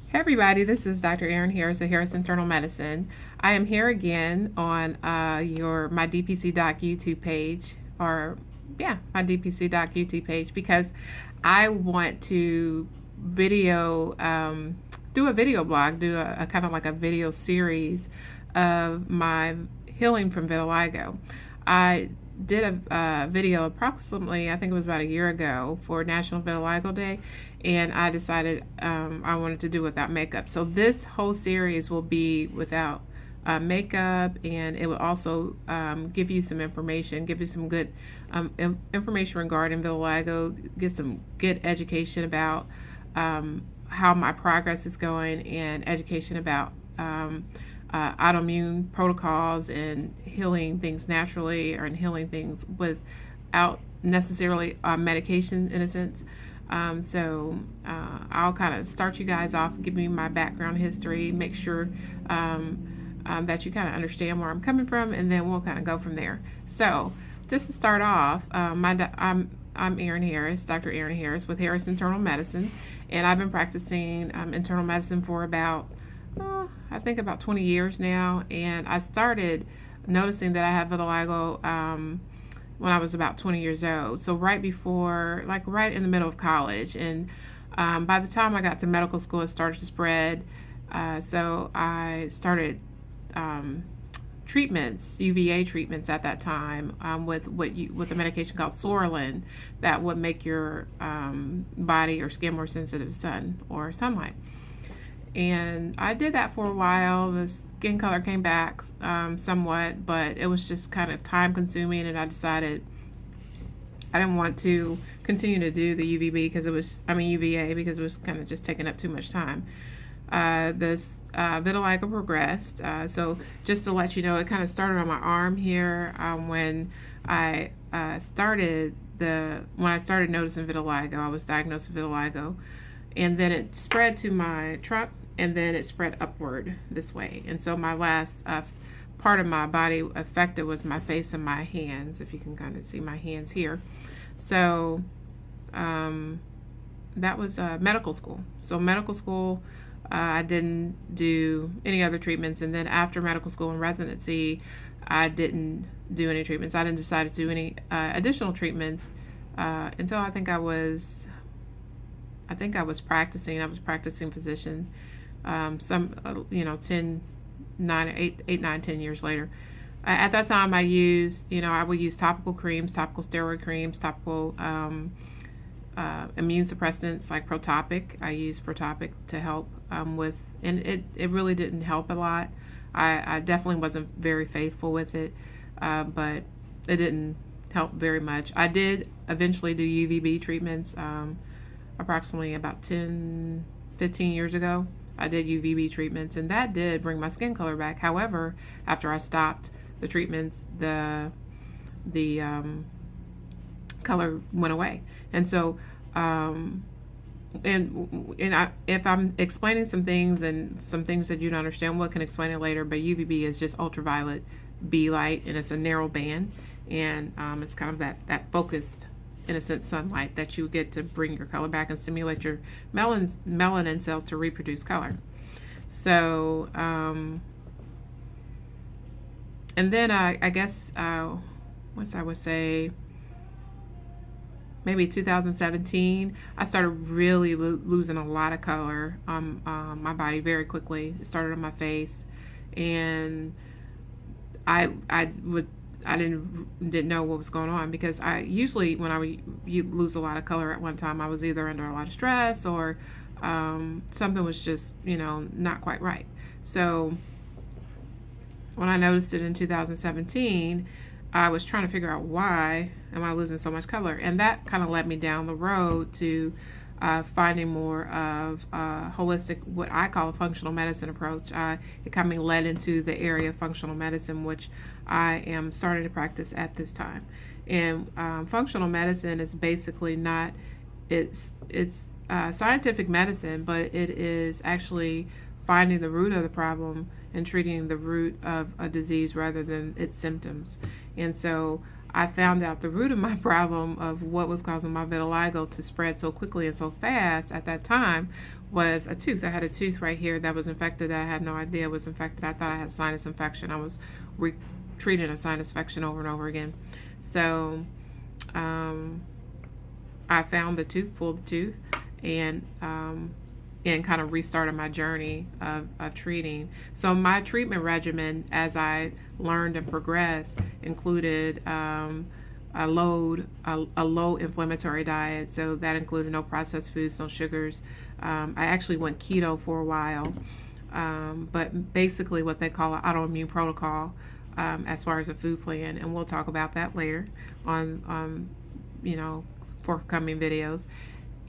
Hey everybody, this is Dr. Erin Harris of Harris Internal Medicine. I am here again on your my DPC Doc YouTube page, or my DPC Doc YouTube page, because I want to do a video blog, do a kind of like a video series of my healing from vitiligo. I did a video approximately, I think it was about a year ago, for National Vitiligo Day, and I decided I wanted to do without makeup. So this whole series will be without makeup, and it will also give you some information, give you some good information regarding vitiligo, get some good education about how my progress is going, and education about autoimmune protocols and healing things naturally, or healing things without necessarily medication in a sense. I'll kind of start you guys off, give you my background history, make sure that you kind of understand where I'm coming from, and then we'll kind of go from there. So just to start off, I'm Erin Harris, Dr. Erin Harris with Harris Internal Medicine, and I've been practicing internal medicine for I think about 20 years now, and I started noticing that I have vitiligo when I was about 20 years old. So right before, like right in the middle of college, and by the time I got to medical school, it started to spread. So I started treatments, UVA treatments at that time, with a medication called Sorlin that would make your body or skin more sensitive to sun or sunlight. And I did that for a while. The skin color came back somewhat, but it was just kind of time consuming, and I decided I didn't want to continue to do the UVA because it was kind of just taking up too much time. This vitiligo progressed. So just to let you know, it kind of started on my arm here when I started noticing vitiligo. I was diagnosed with vitiligo, and then it spread to my trunk, and then it spread upward this way. And so my last part of my body affected was my face and my hands, if you can kind of see my hands here. So that was medical school. So medical school, I didn't do any other treatments, and then after medical school and residency, I didn't do any treatments. I didn't decide to do any additional treatments until I think I was practicing. I was practicing physician. 10, 9 years later. At that time, I would use topical creams, topical steroid creams, topical immune suppressants like Protopic. I used Protopic to help and it really didn't help a lot. I definitely wasn't very faithful with it, but it didn't help very much. I did eventually do UVB treatments approximately about 10, 15 years ago. I did UVB treatments, and that did bring my skin color back. However, after I stopped the treatments, the color went away. And so, if I'm explaining some things that you don't understand, we can explain it later. But UVB is just ultraviolet B light, and it's a narrow band, and it's kind of that focused, in a sense, sunlight that you get to bring your color back and stimulate your melanin cells to reproduce color. So, and then I guess once I would say maybe 2017, I started really losing a lot of color on my body very quickly. It started on my face, and I didn't know what was going on, because I usually, when I would lose a lot of color at one time, I was either under a lot of stress or something was just not quite right. So when I noticed it in 2017, I was trying to figure out why am I losing so much color, and that kind of led me down the road to finding more of holistic, what I call a functional medicine approach. It kind of led into the area of functional medicine, which I am starting to practice at this time. And functional medicine is basically not, it's scientific medicine, but it is actually finding the root of the problem and treating the root of a disease rather than its symptoms. And so I found out the root of my problem of what was causing my vitiligo to spread so quickly and so fast at that time was a tooth. I had a tooth right here that was infected that I had no idea was infected. I thought I had a sinus infection. I was treating a sinus infection over and over again. So I found the tooth, pulled the tooth, and kind of restarted my journey of treating. So my treatment regimen, as I learned and progressed, included a low inflammatory diet. So that included no processed foods, no sugars. I actually went keto for a while, but basically what they call an autoimmune protocol as far as a food plan, and we'll talk about that later on forthcoming videos.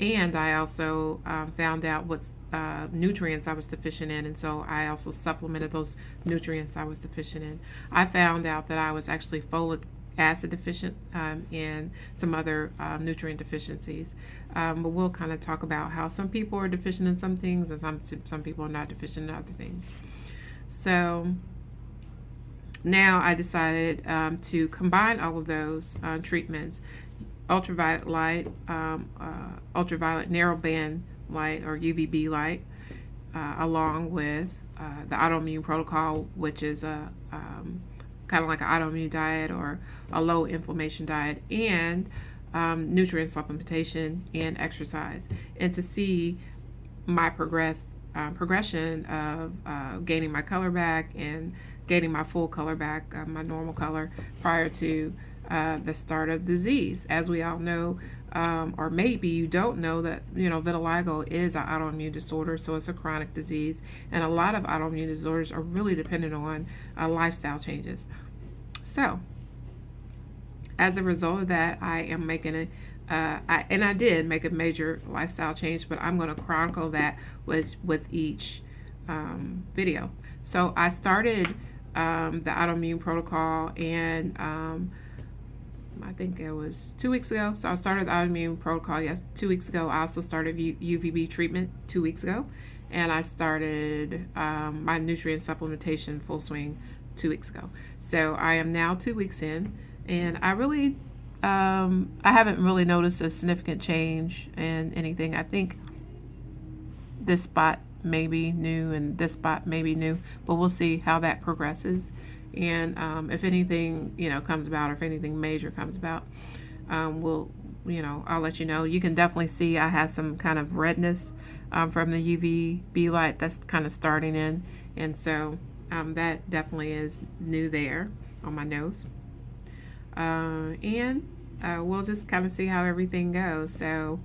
And I also found out what nutrients I was deficient in, and so I also supplemented those nutrients I was deficient in. I found out that I was actually folic acid deficient and some other nutrient deficiencies. But we'll kind of talk about how some people are deficient in some things and some people are not deficient in other things. So now I decided to combine all of those treatments, ultraviolet light, ultraviolet narrowband light or UVB light, along with the autoimmune protocol, which is a kind of like an autoimmune diet or a low inflammation diet, and nutrient supplementation and exercise, and to see my progression of gaining my color back and gaining my full color back, my normal color, prior to the start of the disease. As we all know, or maybe you don't know, that vitiligo is an autoimmune disorder, so it's a chronic disease, and a lot of autoimmune disorders are really dependent on lifestyle changes. So as a result of that, I am making I did make a major lifestyle change, but I'm going to chronicle that with each video. So I started the autoimmune protocol, and I think it was 2 weeks ago. So I started the autoimmune protocol 2 weeks ago. I also started UVB treatment 2 weeks ago, and I started my nutrient supplementation full swing 2 weeks ago. So I am now 2 weeks in, and I really I haven't really noticed a significant change in anything. I think this spot may be new and this spot may be new, but we'll see how that progresses. And if anything comes about, or if anything major comes about, I'll let you know. You can definitely see I have some kind of redness from the UVB light that's kind of starting in, and so that definitely is new there on my nose. And we'll just kind of see how everything goes. So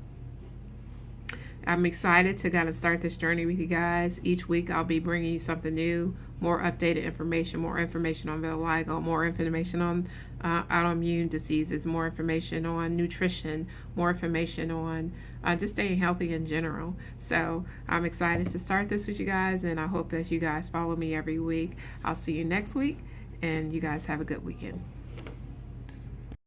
I'm excited to kind of start this journey with you guys. Each week I'll be bringing you something new, more updated information, more information on vitiligo, more information on autoimmune diseases, more information on nutrition, more information on just staying healthy in general. So I'm excited to start this with you guys, and I hope that you guys follow me every week. I'll see you next week, and you guys have a good weekend.